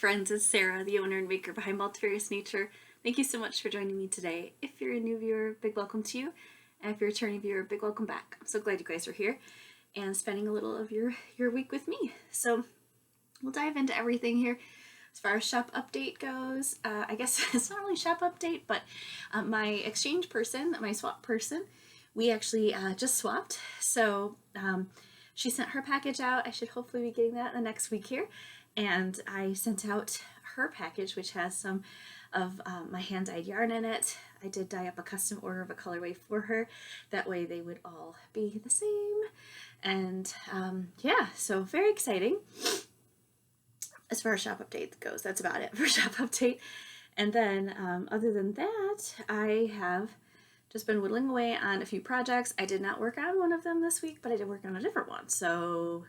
friends, it's Sarah, the owner and maker behind Multifarious Nature. Thank you so much for joining me today. If you're a new viewer, big welcome to you. And if you're a returning viewer, big welcome back. I'm so glad you guys are here and spending a little of your week with me. So we'll dive into everything here. As far as shop update goes, I guess it's not really shop update, but my exchange person, my swap person, we actually just swapped. So she sent her package out. I should hopefully be getting that in the next week here. And I sent out her package, which has some of my hand-dyed yarn in it. I did dye up a custom order of a colorway for her. That way they would all be the same. And yeah, so very exciting. As far as shop update goes, that's about it for shop update. And then other than that, I have just been whittling away on a few projects. I did not work on one of them this week, but I did work on a different one. So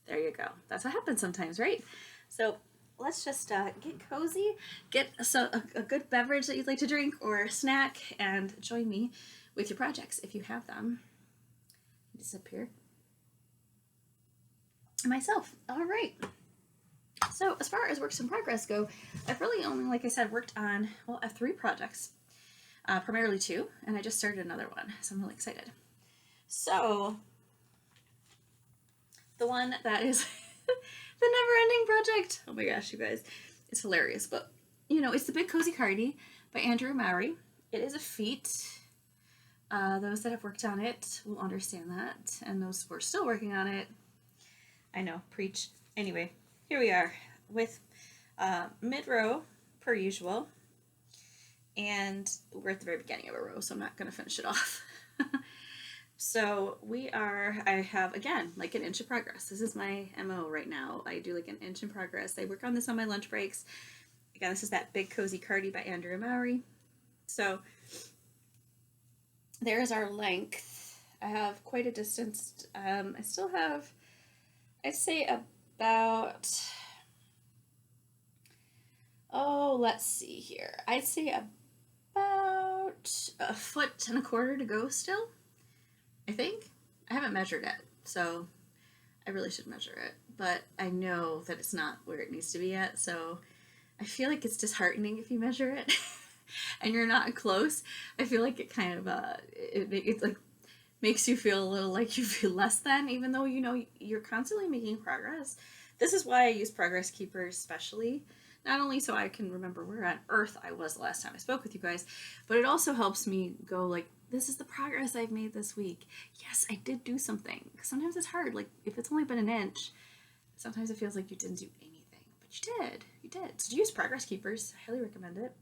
there you go. That's what happens sometimes, right? So let's just get cozy, get a good beverage that you'd like to drink or snack, and join me with your projects if you have them. Disappear. Myself. All right. So as far as works in progress go, I've really only, like I said, worked on, well, I have 3 projects, primarily 2, and I just started another one, so I'm really excited. So the one that is the never-ending project, oh my gosh, you guys, it's hilarious, but you know, it's the Big Cozy Cardi by Andrew Mowry. It is a feat. Those that have worked on it will understand that, and those who are still working on it, I know, preach. Anyway, here we are with mid-row per usual, and we're at the very beginning of a row, so I'm not going to finish it off. So I have, again, like an inch of progress. This is my MO right now. I do like an inch in progress. I work on this on my lunch breaks. Again, this is that Big Cozy Cardi by Andrew Mowry. So there's our length. I have quite a distance. I still have, I'd say about, let's see here. I'd say about 1.25 feet to go still, I think. I haven't measured it, so I really should measure it, but I know that it's not where it needs to be yet, so I feel like it's disheartening if you measure it and you're not close. I feel like it kind of, it like makes you feel a little like you feel less than, even though, you know, you're constantly making progress. This is why I use Progress Keepers especially, not only so I can remember where on earth I was the last time I spoke with you guys, but it also helps me go like, this is the progress I've made this week. Yes, I did do something. Sometimes it's hard. Like if it's only been an inch, sometimes it feels like you didn't do anything, but you did. You did. So use Progress Keepers. I highly recommend it.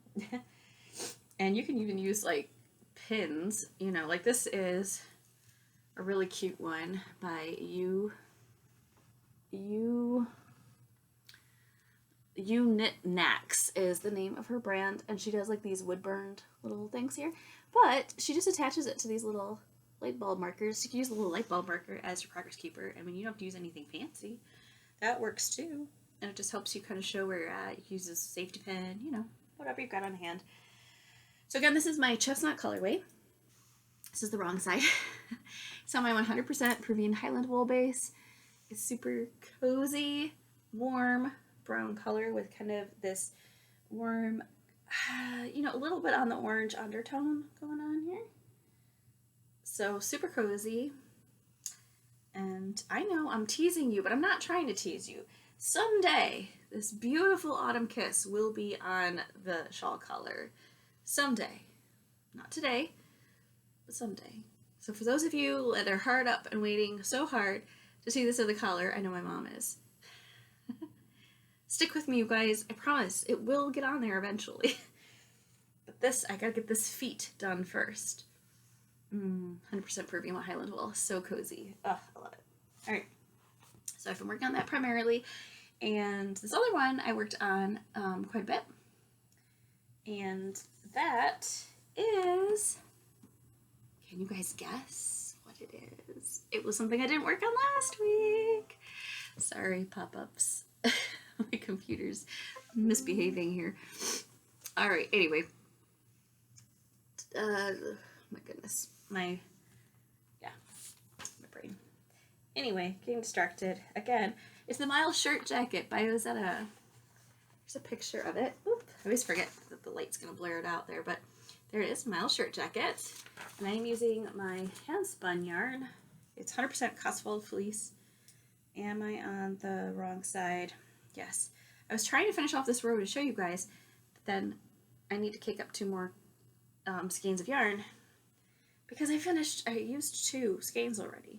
And you can even use like pins. You know, like this is a really cute one by You Knit Knacks is the name of her brand, and she does like these wood burned little things here, but she just attaches it to these little light bulb markers. You can use a little light bulb marker as your progress keeper. I mean, you don't have to use anything fancy. That works too, and it just helps you kind of show where you're at. You can use a safety pin, you know, whatever you've got on hand. So again, this is my chestnut colorway. This is the wrong side. It's on my 100% Peruvian Highland wool base. It's super cozy, warm brown color with kind of this warm, you know, a little bit on the orange undertone going on here. So super cozy. And I know I'm teasing you, but I'm not trying to tease you. Someday, this beautiful autumn kiss will be on the shawl collar. Someday. Not today, but someday. So for those of you that are hard up and waiting so hard to see this other color, I know my mom is. Stick with me, you guys. I promise it will get on there eventually. But this, I gotta get this feet done first. 100% Peruvian Highland wool. So cozy. Oh, I love it. All right. So I've been working on that primarily. And this other one I worked on quite a bit. And that is, can you guys guess what it is? It was something I didn't work on last week. Sorry, pop-ups. My computer's misbehaving here. All right, anyway. My goodness. My brain. Anyway, getting distracted. Again, it's the Miles Shirt Jacket by Ozetta. There's a picture of it. Oop, I always forget that the light's going to blur it out there, but there it is, my little shirt jacket. And I'm using my handspun yarn. It's 100% Cotswold fleece. Am I on the wrong side? Yes. I was trying to finish off this row to show you guys, but then I need to cake up 2 more skeins of yarn because I used 2 skeins already.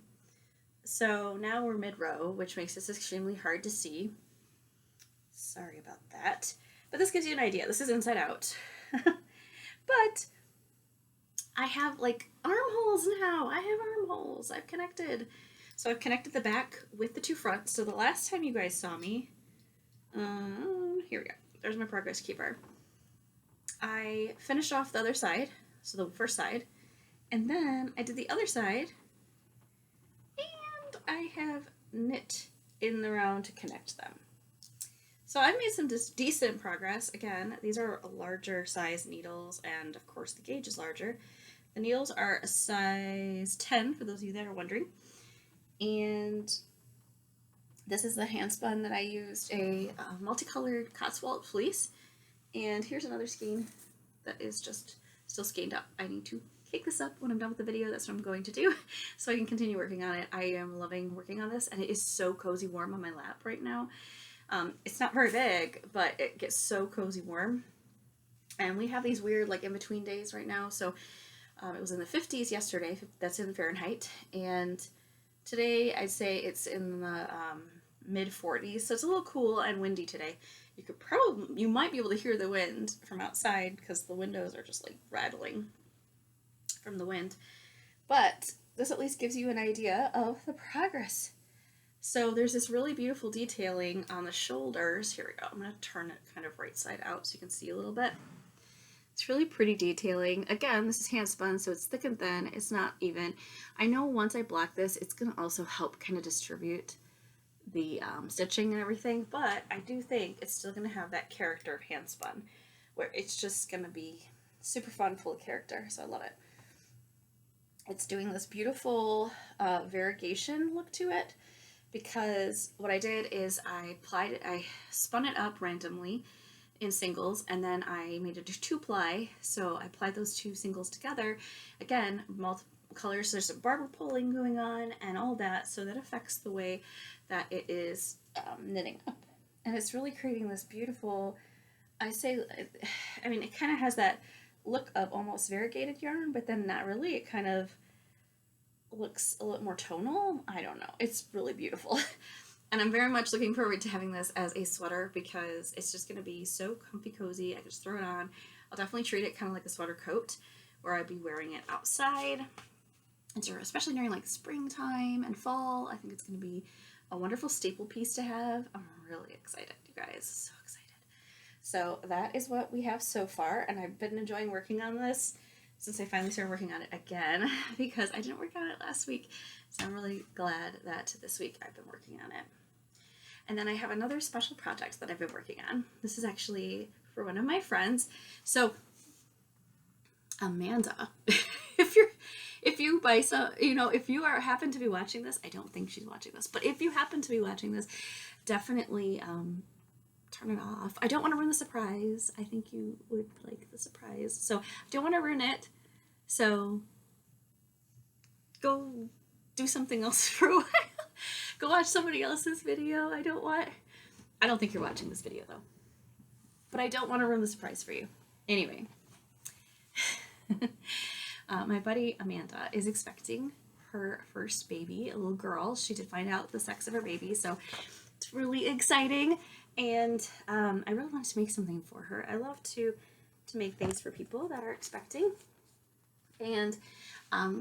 So now we're mid-row, which makes this extremely hard to see. Sorry about that. But this gives you an idea. This is inside out. But I have like armholes now. I have armholes. I've connected. So I've connected the back with the 2 fronts. So the last time you guys saw me, here we go. There's my progress keeper. I finished off the other side, so the first side, and then I did the other side, and I have knit in the round to connect them. So I've made some decent progress. Again, these are larger size needles, and of course the gauge is larger. The needles are a size 10, for those of you that are wondering. And this is the handspun that I used, a multicolored Cotswold fleece. And here's another skein that is just still skeined up. I need to cake this up when I'm done with the video. That's what I'm going to do so I can continue working on it. I am loving working on this, and it is so cozy warm on my lap right now. It's not very big, but it gets so cozy warm. And we have these weird like in-between days right now. So it was in the 50s yesterday. That's in Fahrenheit. And today I'd say it's in the mid-40s. So it's a little cool and windy today. You might be able to hear the wind from outside because the windows are just like rattling from the wind. But this at least gives you an idea of the progress. So there's this really beautiful detailing on the shoulders. Here we go. I'm going to turn it kind of right side out so you can see a little bit. It's really pretty detailing. Again, this is hand spun, so it's thick and thin. It's not even. I know once I block this, it's going to also help kind of distribute the stitching and everything, but I do think it's still going to have that character of hand spun, where it's just going to be super fun, full of character. So I love it. It's doing this beautiful variegation look to it. Because what I did is I spun it up randomly in singles, and then I made it a 2-ply, so I applied those 2 singles together. Again, multiple colors, there's some barber pulling going on and all that, so that affects the way that it is knitting up. And it's really creating this beautiful, I mean, it kind of has that look of almost variegated yarn, but then not really. It kind of looks a little more tonal. I don't know. It's really beautiful. And I'm very much looking forward to having this as a sweater because it's just going to be so comfy cozy. I can just throw it on. I'll definitely treat it kind of like a sweater coat where I'd be wearing it outside. And especially during like springtime and fall, I think it's going to be a wonderful staple piece to have. I'm really excited, you guys. So excited. So that is what we have so far. And I've been enjoying working on this since I finally started working on it again because I didn't work on it last week. So I'm really glad that this week I've been working on it. And then I have another special project that I've been working on. This is actually for one of my friends. So Amanda, if you happen to be watching this, I don't think she's watching this, but if you happen to be watching this, definitely turn it off. I don't want to ruin the surprise. I think you would like the surprise. So I don't want to ruin it. So go do something else for a while. Go watch somebody else's video. I don't think you're watching this video though. But I don't want to ruin the surprise for you. Anyway. My buddy Amanda is expecting her first baby, a little girl. She did find out the sex of her baby, so it's really exciting. And I really wanted to make something for her. I love to make things for people that are expecting. And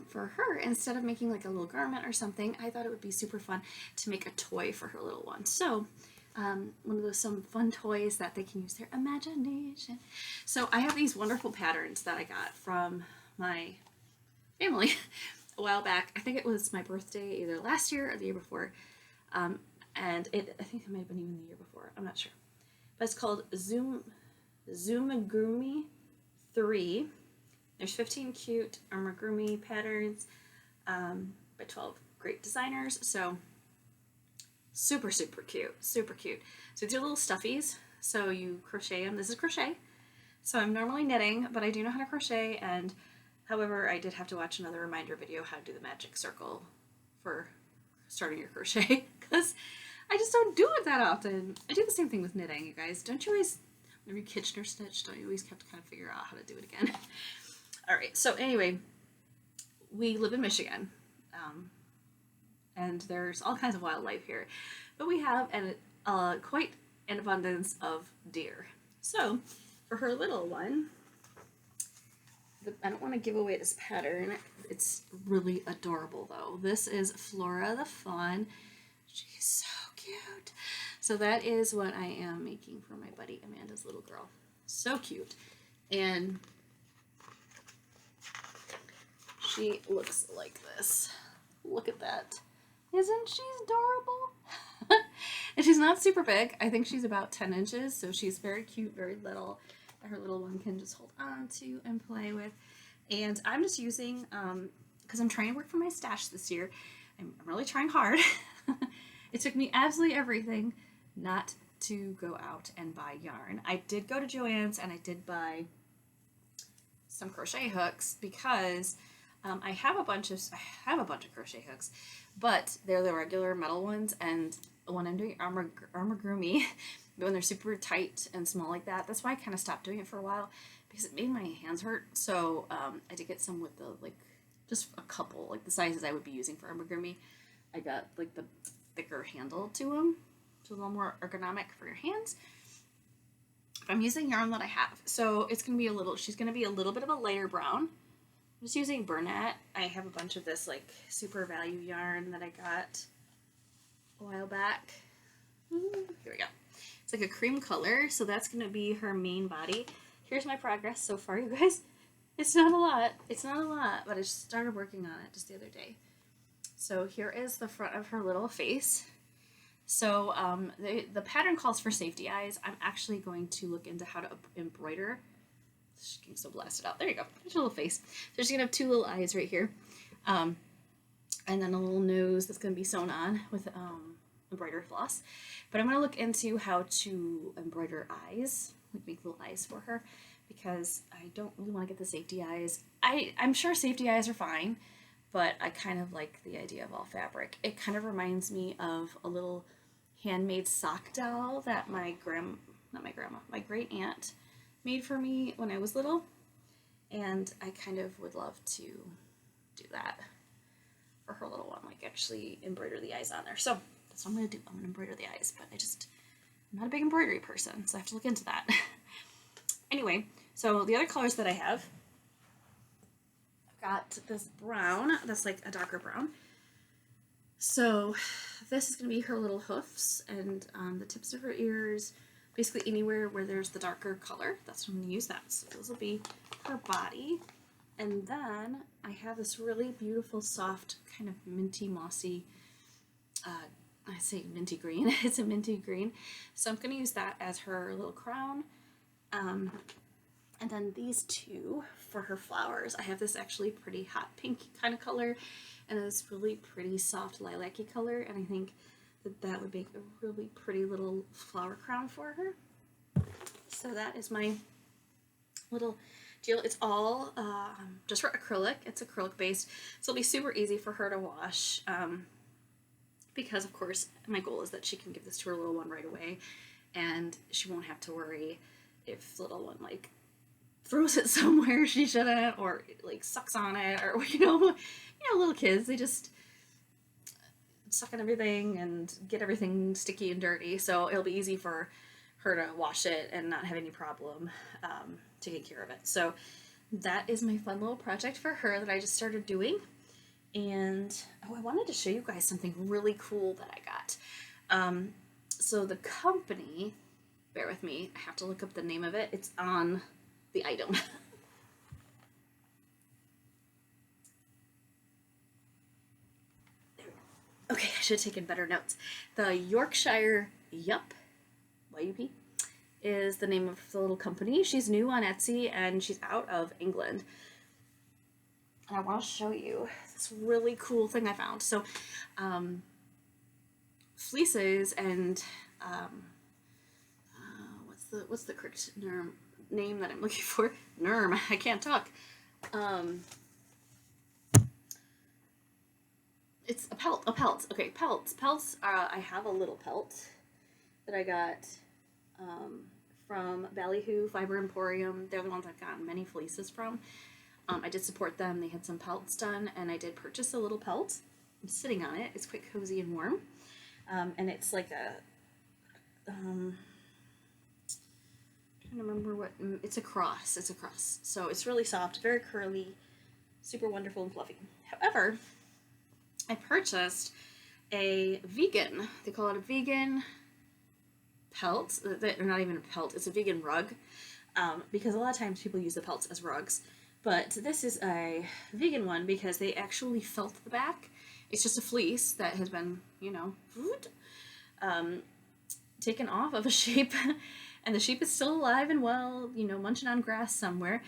for her, instead of making like a little garment or something, I thought it would be super fun to make a toy for her little one. So one of those some fun toys that they can use their imagination. So I have these wonderful patterns that I got from my family a while back. I think it was my birthday either last year or the year before. And I think it might have been even the year before. I'm not sure. But it's called Zoomigurumi 3. There's 15 cute amigurumi patterns by 12 great designers. So super, super cute. Super cute. So these are little stuffies So you crochet them. This is crochet. So I'm normally knitting, but I do know how to crochet, and however, I did have to watch another reminder video how to do the magic circle for starting your crochet, because I just don't do it that often. I do the same thing with knitting, you guys. Don't you always, whenever you Kitchener stitch, don't you always have to kind of figure out how to do it again? All right, so anyway, we live in Michigan, and there's all kinds of wildlife here, but we have quite an abundance of deer. So for her little one, I don't want to give away this pattern. It's really adorable though. This is Flora the Fawn. She's so cute. So that is what I am making for my buddy Amanda's little girl. So cute. And she looks like this. Look at that. Isn't she adorable? And she's not super big. I think she's about 10 inches, so she's very cute, very little, that her little one can just hold on to and play with. And I'm just using, because I'm trying to work for my stash this year, I'm really trying hard. It took me absolutely everything not to go out and buy yarn. I did go to Joann's and I did buy some crochet hooks because I have a bunch of crochet hooks, but they're the regular metal ones, and when I'm doing amigurumi, when they're super tight and small like that, that's why I kind of stopped doing it for a while, because it made my hands hurt. So I did get some with the, like, just a couple, like the sizes I would be using for amigurumi. I got like the thicker handle to them, so a little more ergonomic for your hands. But I'm using yarn that I have, so it's gonna be she's gonna be a little bit of a lighter brown. I'm just using Bernat. I have a bunch of this like super value yarn that I got a while back. Here we go. It's like a cream color, so that's gonna be her main body. Here's my progress so far, you guys. It's not a lot. It's not a lot, but I just started working on it just the other day. So here is the front of her little face. So the pattern calls for safety eyes. I'm actually going to look into how to embroider. She's getting so blasted out. There you go. There's your little face. So she's gonna have two little eyes right here, and then a little nose that's gonna be sewn on with embroidery floss. But I'm gonna look into how to embroider eyes, like make little eyes for her, because I don't really want to get the safety eyes. I'm sure safety eyes are fine, but I kind of like the idea of all fabric. It kind of reminds me of a little handmade sock doll that my great aunt made for me when I was little, and I kind of would love to do that for her little one, like actually embroider the eyes on there. So that's what I'm gonna do. I'm gonna embroider the eyes, but I'm not a big embroidery person, so I have to look into that. Anyway, so the other colors that I have, I've got this brown that's like a darker brown. So this is going to be her little hoofs and the tips of her ears, basically anywhere where there's the darker color. That's when I'm going to use that. So those will be her body. And then I have this really beautiful, soft, kind of minty, mossy, I say minty green. It's a minty green. So I'm going to use that as her little crown. And then these two for her flowers. I have this actually pretty hot pink kind of color and this really pretty soft lilac-y color, and I think that would make a really pretty little flower crown for her. So that is my little deal. It's all just for acrylic. It's acrylic based, so it'll be super easy for her to wash, because of course my goal is that she can give this to her little one right away, and she won't have to worry if the little one like throws it somewhere she shouldn't, or like sucks on it, or little kids, they just suck on everything and get everything sticky and dirty. So it'll be easy for her to wash it and not have any problem taking care of it. So that is my fun little project for her that I just started doing. And I wanted to show you guys something really cool that I got. So the company, bear with me, I have to look up the name of it. It's on the item. Okay, I should have taken better notes. The Yorkshire Yup, Y-U-P, is the name of the little company. She's new on Etsy and she's out of England. And I want to show you this really cool thing I found. So, fleeces and, what's the correct name that I'm looking for? Nerm. I can't talk. It's a pelt. A pelt. Okay, pelts. Pelts. I have a little pelt that I got from Ballyhoo Fiber Emporium. They're the ones I've gotten many fleeces from. I did support them. They had some pelts done, and I did purchase a little pelt. I'm sitting on it. It's quite cozy and warm. And it's like a trying to remember what it's a cross. It's a cross. So it's really soft, very curly, super wonderful and fluffy. However, I purchased a vegan. They call it a vegan pelt. They're not even a pelt. It's a vegan rug, because a lot of times people use the pelts as rugs. But this is a vegan one because they actually felt the back. It's just a fleece that has been, taken off of a sheep, and the sheep is still alive and well, munching on grass somewhere.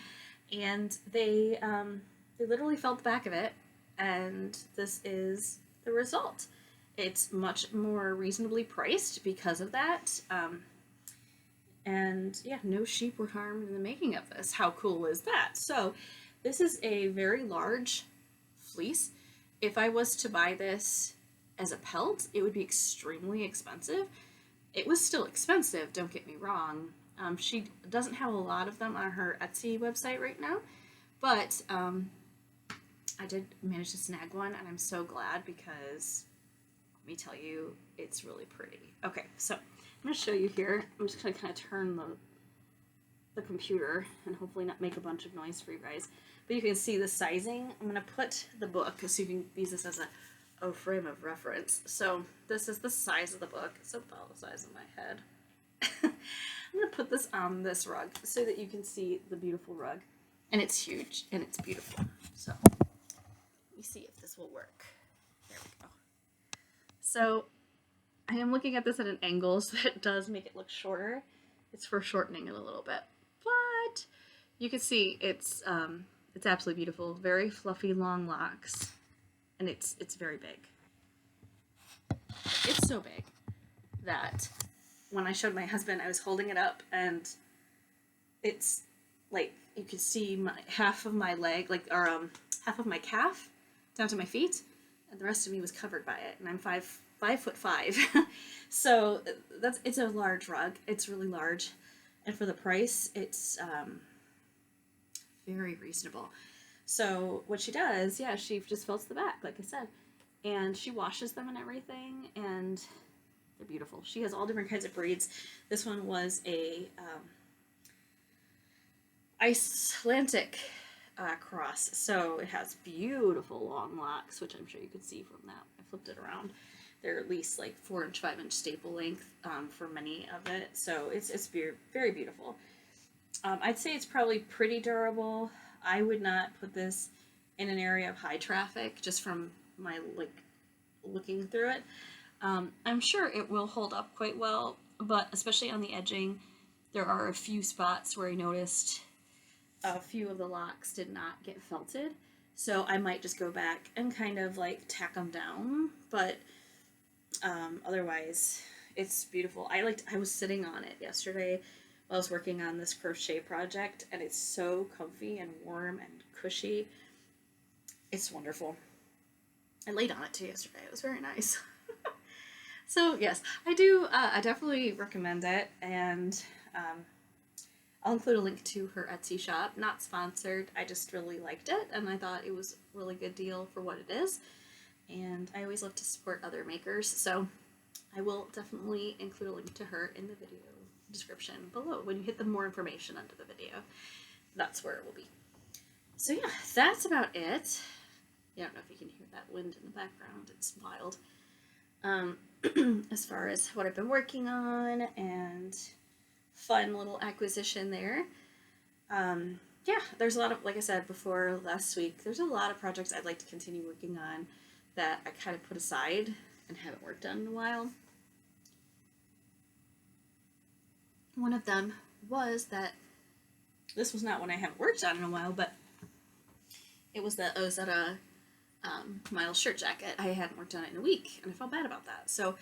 And they literally felt the back of it, and this is the result. It's much more reasonably priced because of that. And yeah, no sheep were harmed in the making of this. How cool is that? So this is a very large fleece. If I was to buy this as a pelt, it would be extremely expensive. It was still expensive, don't get me wrong. She doesn't have a lot of them on her Etsy website right now, but I did manage to snag one, and I'm so glad because, let me tell you, it's really pretty. Okay, so I'm going to show you here. I'm just going to kind of turn the computer and hopefully not make a bunch of noise for you guys. But you can see the sizing. I'm going to put the book so you can use this as a frame of reference. So this is the size of the book. It's about the size of my head. I'm going to put this on this rug so that you can see the beautiful rug. And it's huge and it's beautiful. So let me see if this will work. There we go. So I am looking at this at an angle, so it does make it look shorter. It's for shortening it a little bit. But you can see it's absolutely beautiful. Very fluffy, long locks. And it's very big. It's so big that when I showed my husband, I was holding it up, and it's like you could see half of my leg, half of my calf down to my feet, and the rest of me was covered by it. And I'm 5'5", so it's a large rug. It's really large, and for the price, it's very reasonable. So what she does, she just felts the back, like I said, and she washes them and everything, and they're beautiful. She has all different kinds of breeds. This one was a Icelandic cross, so it has beautiful long locks, which I'm sure you could see from that. I flipped it around. They're at least like 4-inch, 5-inch staple length for many of it, so it's very beautiful. I'd say it's probably pretty durable. I would not put this in an area of high traffic, just from my looking through it. I'm sure it will hold up quite well, but especially on the edging, there are a few spots where I noticed a few of the locks did not get felted, so I might just go back and kind of tack them down, but otherwise it's beautiful. I was sitting on it yesterday while I was working on this crochet project, and it's so comfy and warm and cushy. It's wonderful. I laid on it too yesterday. It was very nice. So yes, I do. I definitely recommend it, and I'll include a link to her Etsy shop. Not sponsored. I just really liked it, and I thought it was a really good deal for what it is. And I always love to support other makers, so I will definitely include a link to her in the video description below. When you hit the more information under the video, that's where it will be. So yeah, that's about it. I don't know if you can hear that wind in the background. It's wild. As far as what I've been working on and fun little acquisition there. Yeah, there's a lot of, like I said before last week, there's a lot of projects I'd like to continue working on that I kind of put aside and haven't worked on in a while. One of them was that this was not one I haven't worked on in a while, but it was that I was at a Miles shirt jacket. I hadn't worked on it in a week, and I felt bad about that. So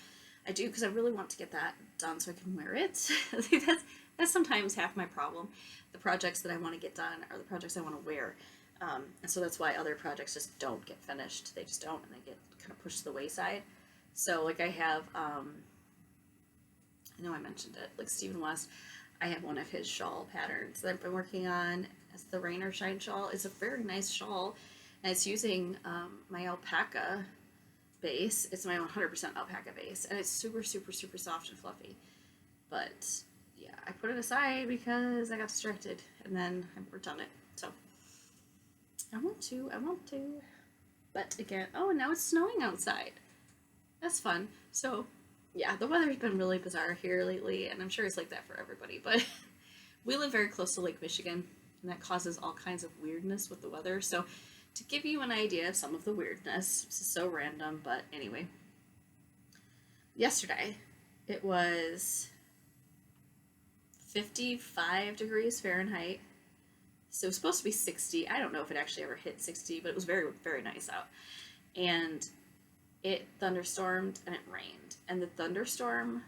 I do, because I really want to get that done so I can wear it. that's That's sometimes half my problem. The projects that I want to get done are the projects I want to wear. And so that's why other projects just don't get finished. They just don't, and they get kind of pushed to the wayside. So like I have, I know I mentioned it, like Stephen West, I have one of his shawl patterns that I've been working on. It's the Rain or Shine shawl. It's a very nice shawl, and it's using my alpaca base. It's my 100% alpaca base, and it's super, super, super soft and fluffy. But yeah, I put it aside because I got distracted, and then I worked on it. So I want to. But again, oh, and now it's snowing outside. That's fun. So yeah, the weather's been really bizarre here lately, and I'm sure it's like that for everybody, but we live very close to Lake Michigan, and that causes all kinds of weirdness with the weather. So to give you an idea of some of the weirdness, this is so random, but anyway, yesterday it was 55 degrees Fahrenheit. So it was supposed to be 60. I don't know if it actually ever hit 60, but it was very, very nice out. And it thunderstormed and it rained. And the thunderstorm,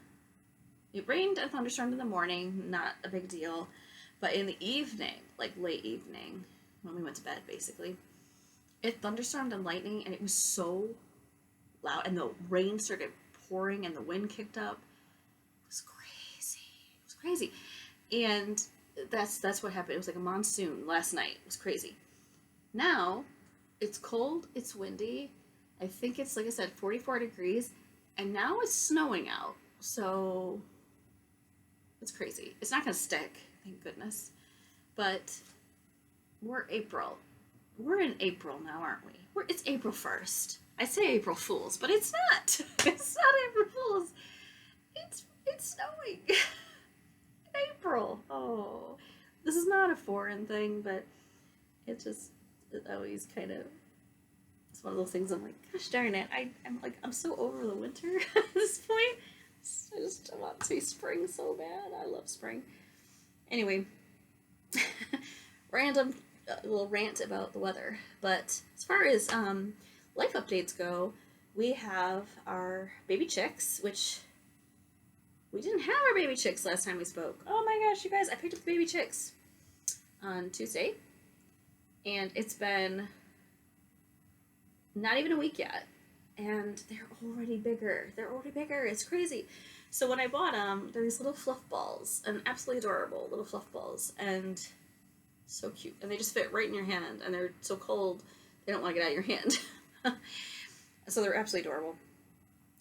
it rained and thunderstormed in the morning, not a big deal. But in the evening, like late evening, when we went to bed basically, it thunderstormed and lightning, and it was so loud. And the rain started pouring and the wind kicked up. It was crazy. It was crazy. And that's what happened. It was like a monsoon last night. It was crazy. Now, it's cold, it's windy. I think it's, like I said, 44 degrees, and now it's snowing out, so it's crazy. It's not going to stick, thank goodness, but we're April. We're in April now, aren't we? It's April 1st. I say April Fools, but it's not. It's not April Fools. It's snowing. April. Oh, this is not a foreign thing, but it always kind of, it's one of those things I'm like, gosh darn it, I'm so over the winter at this point. I want to see spring so bad. I love spring. Anyway, random little rant about the weather. But as far as life updates go, we have our baby chicks, which we didn't have our baby chicks last time we spoke. Oh my gosh, you guys, I picked up the baby chicks on Tuesday, and it's been not even a week yet, and they're already bigger. It's crazy. So when I bought them, they're these little fluff balls, and absolutely adorable little fluff balls, and so cute. And they just fit right in your hand, and they're so cold, they don't want to get out of your hand. So they're absolutely adorable.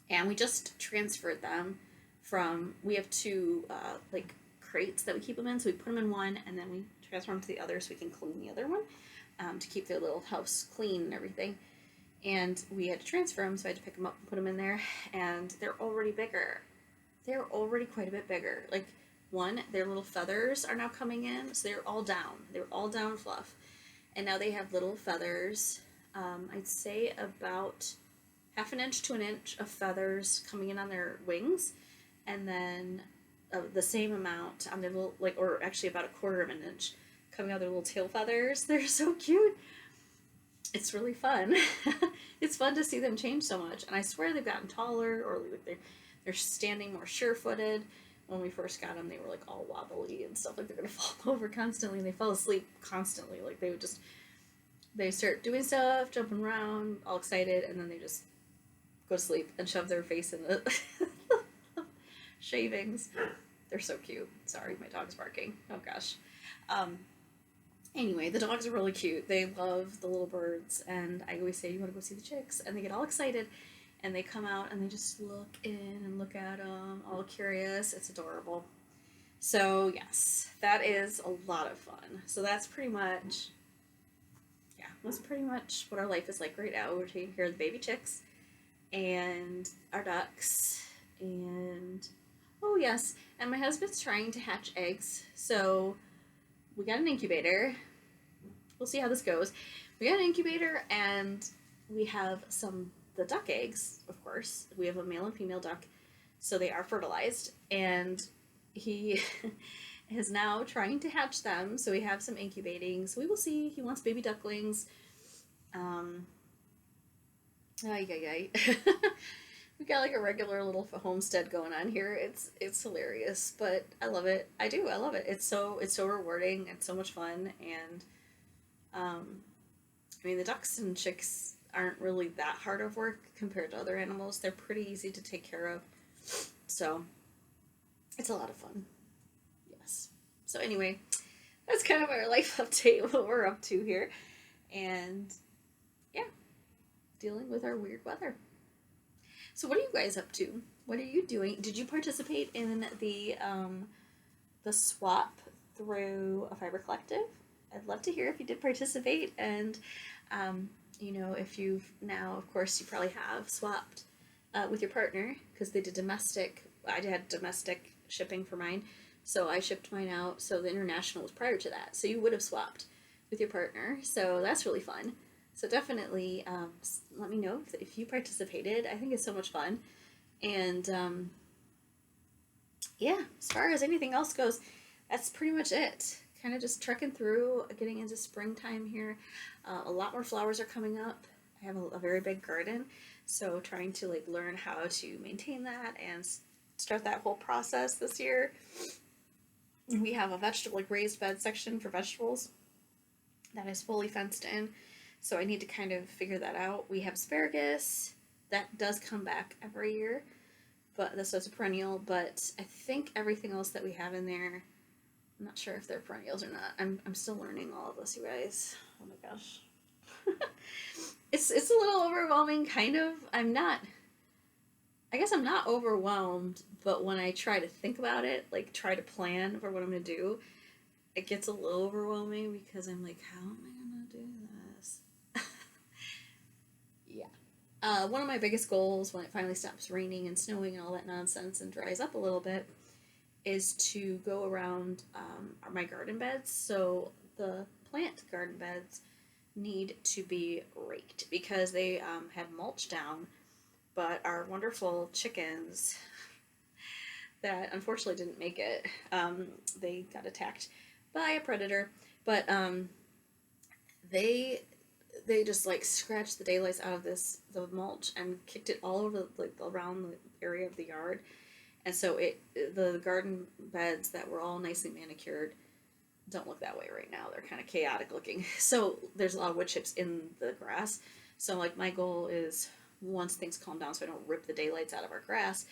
And we just transferred them from, we have two like crates that we keep them in, so we put them in one, and then we transfer them to the other so we can clean the other one, to keep their little house clean and everything. And we had to transfer them, so I had to pick them up and put them in there, and they're already bigger. They're already quite a bit bigger. Like, one, their little feathers are now coming in, so they're all down. They're all down fluff. And now they have little feathers, I'd say about half an inch to an inch of feathers coming in on their wings, and then the same amount on their little, like, or actually about a quarter of an inch coming out of their little tail feathers. They're so cute. It's really fun. It's fun to see them change so much, and I swear they've gotten taller, or like they're standing more sure-footed. When we first got them, they were like all wobbly and stuff, like they're gonna fall over constantly, and they fell asleep constantly. Like they start doing stuff, jumping around, all excited, and then they just go to sleep and shove their face in the shavings. They're so cute. Sorry, my dog's barking. Oh gosh. Anyway, the dogs are really cute. They love the little birds, and I always say, you want to go see the chicks? And they get all excited, and they come out, and they just look in and look at them, all curious. It's adorable. So, yes, that is a lot of fun. So that's pretty much, what our life is like right now. We're taking care of the baby chicks, and our ducks, and, oh yes, and my husband's trying to hatch eggs, so we got an incubator. We'll see how this goes. We got an incubator, and we have the duck eggs, of course. We have a male and female duck, so they are fertilized, and he is now trying to hatch them, so we have some incubating, so we will see. He wants baby ducklings. We got like a regular little homestead going on here. It's hilarious, but I love it. I love it. It's so rewarding. It's so much fun, and um, I mean the ducks and chicks aren't really that hard of work compared to other animals. They're pretty easy to take care of, so it's a lot of fun. Yes. So anyway, that's kind of our life update. What we're up to here, and yeah, dealing with our weird weather. So what are you guys up to? What are you doing? Did you participate in the swap through a fiber collective? I'd love to hear if you did participate, and if you've now, of course, you probably have swapped with your partner because they did domestic. I had domestic shipping for mine, so I shipped mine out. So the international was prior to that, so you would have swapped with your partner. So that's really fun. So definitely let me know if you participated. I think it's so much fun. And yeah, as far as anything else goes, that's pretty much it. Kind of just trekking through, getting into springtime here. A lot more flowers are coming up. I have a very big garden, so trying to like learn how to maintain that and start that whole process this year. We have a vegetable, like raised bed section for vegetables that is fully fenced in. So I need to kind of figure that out. We have asparagus that does come back every year, but this is a perennial. But I think everything else that we have in there, I'm not sure if they're perennials or not. I'm still learning all of this, you guys. Oh my gosh, it's a little overwhelming, kind of. I guess I'm not overwhelmed, but when I try to think about it, like try to plan for what I'm gonna do, it gets a little overwhelming because I'm like, how am I gonna do this? Yeah. One of my biggest goals when it finally stops raining and snowing and all that nonsense and dries up a little bit is to go around my garden beds. So the plant garden beds need to be raked because they had mulch down, but our wonderful chickens that unfortunately didn't make it, they got attacked by a predator, but they just like scratched the daylights out of the mulch and kicked it all over like around the area of the yard, and so the garden beds that were all nicely manicured don't look that way right now. They're kind of chaotic looking. So there's a lot of wood chips in the grass. So like my goal is once things calm down, so I don't rip the daylights out of our grass,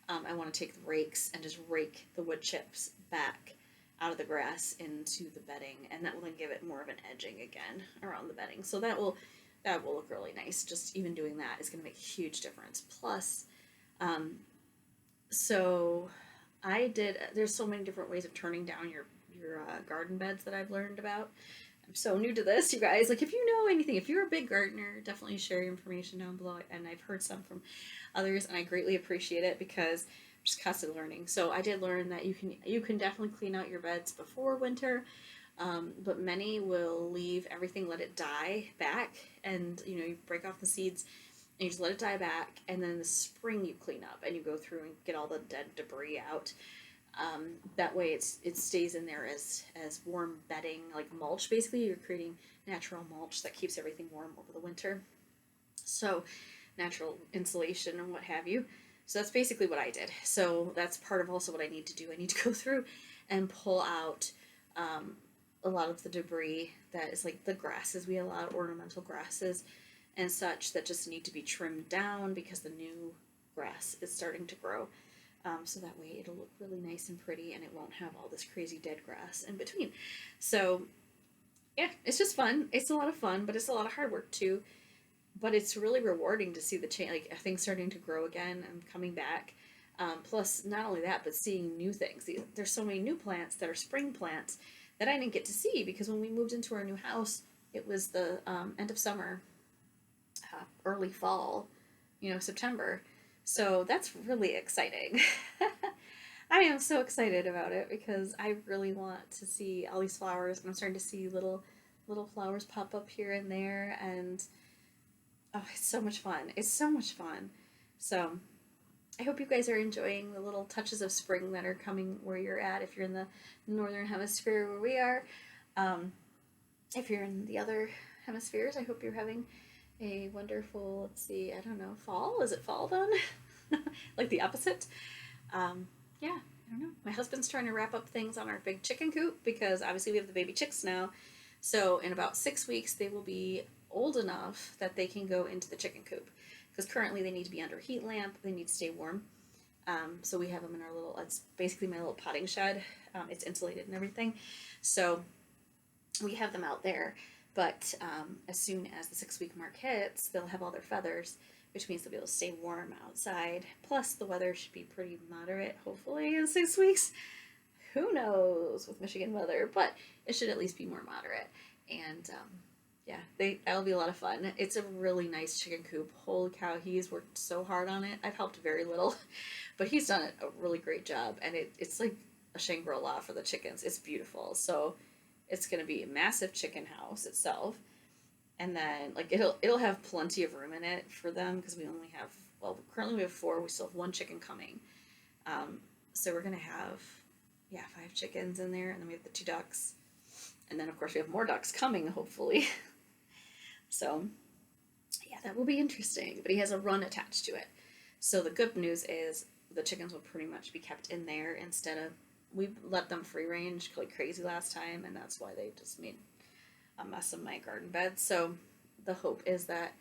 I want to take the rakes and just rake the wood chips back out of the grass into the bedding, and that will then give it more of an edging again around the bedding. So that will look really nice. Just even doing that is going to make a huge difference. Plus, so there's so many different ways of turning down your garden beds that I've learned about. I'm so new to this, you guys. Like, if you know anything, if you're a big gardener, definitely share your information down below. And I've heard some from others, and I greatly appreciate it because I'm just constantly learning. So I did learn that you can definitely clean out your beds before winter, but many will leave everything, let it die back, and you break off the seeds and you just let it die back, and then in the spring you clean up and you go through and get all the dead debris out. That way it stays in there as warm bedding, like mulch. Basically, you're creating natural mulch that keeps everything warm over the winter. So natural insulation and what have you. So that's basically what I did. So that's part of also what I need to do. I need to go through and pull out a lot of the debris that is like the grasses. We have a lot of ornamental grasses and such that just need to be trimmed down because the new grass is starting to grow. So that way it'll look really nice and pretty, and it won't have all this crazy dead grass in between. So yeah, it's just fun. It's a lot of fun, but it's a lot of hard work too. But it's really rewarding to see the change, like things starting to grow again and coming back. Plus, not only that, but seeing new things. There's so many new plants that are spring plants that I didn't get to see because when we moved into our new house, it was the end of summer, early fall, September. So that's really exciting. I am so excited about it because I really want to see all these flowers, and I'm starting to see little flowers pop up here and there, and oh, it's so much fun. It's so much fun. So I hope you guys are enjoying the little touches of spring that are coming where you're at, if you're in the northern hemisphere where we are. If you're in the other hemispheres, I hope you're having a wonderful, let's see, I don't know, fall? Is it fall done? like the opposite. Yeah, I don't know. My husband's trying to wrap up things on our big chicken coop because obviously we have the baby chicks now. So in about 6 weeks, they will be old enough that they can go into the chicken coop. Because currently they need to be under a heat lamp. They need to stay warm. So we have them in our little, it's basically my little potting shed. It's insulated and everything. So we have them out there. But as soon as the 6 week mark hits, they'll have all their feathers, which means they'll be able to stay warm outside. Plus, the weather should be pretty moderate, hopefully, in 6 weeks. Who knows with Michigan weather, but it should at least be more moderate. And yeah, that'll be a lot of fun. It's a really nice chicken coop. Holy cow, he's worked so hard on it. I've helped very little, but he's done a really great job. And it's like a Shangri-La for the chickens. It's beautiful. So it's going to be a massive chicken house itself. And then like it'll have plenty of room in it for them because we only have, well, currently we have 4. We still have 1 chicken coming. So we're going to have, 5 chickens in there. And then we have the 2 ducks. And then, of course, we have more ducks coming, hopefully. So, yeah, that will be interesting. But he has a run attached to it. So the good news is the chickens will pretty much be kept in there instead of, we let them free range like crazy last time, and that's why they just made a mess of my garden bed. So the hope is that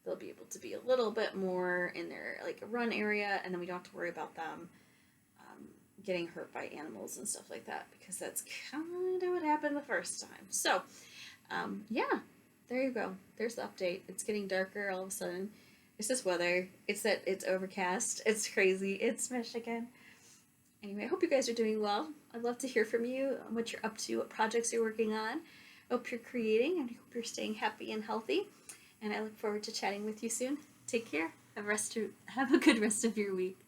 they'll be able to be a little bit more in their like run area, and then we don't have to worry about them getting hurt by animals and stuff like that, because that's kind of what happened the first time. So, yeah, there you go. There's the update. It's getting darker all of a sudden. It's this weather. It's that it's overcast. It's crazy. It's Michigan. Anyway, I hope you guys are doing well. I'd love to hear from you on what you're up to, what projects you're working on. I hope you're creating, and I hope you're staying happy and healthy. And I look forward to chatting with you soon. Take care. Have a good rest of your week.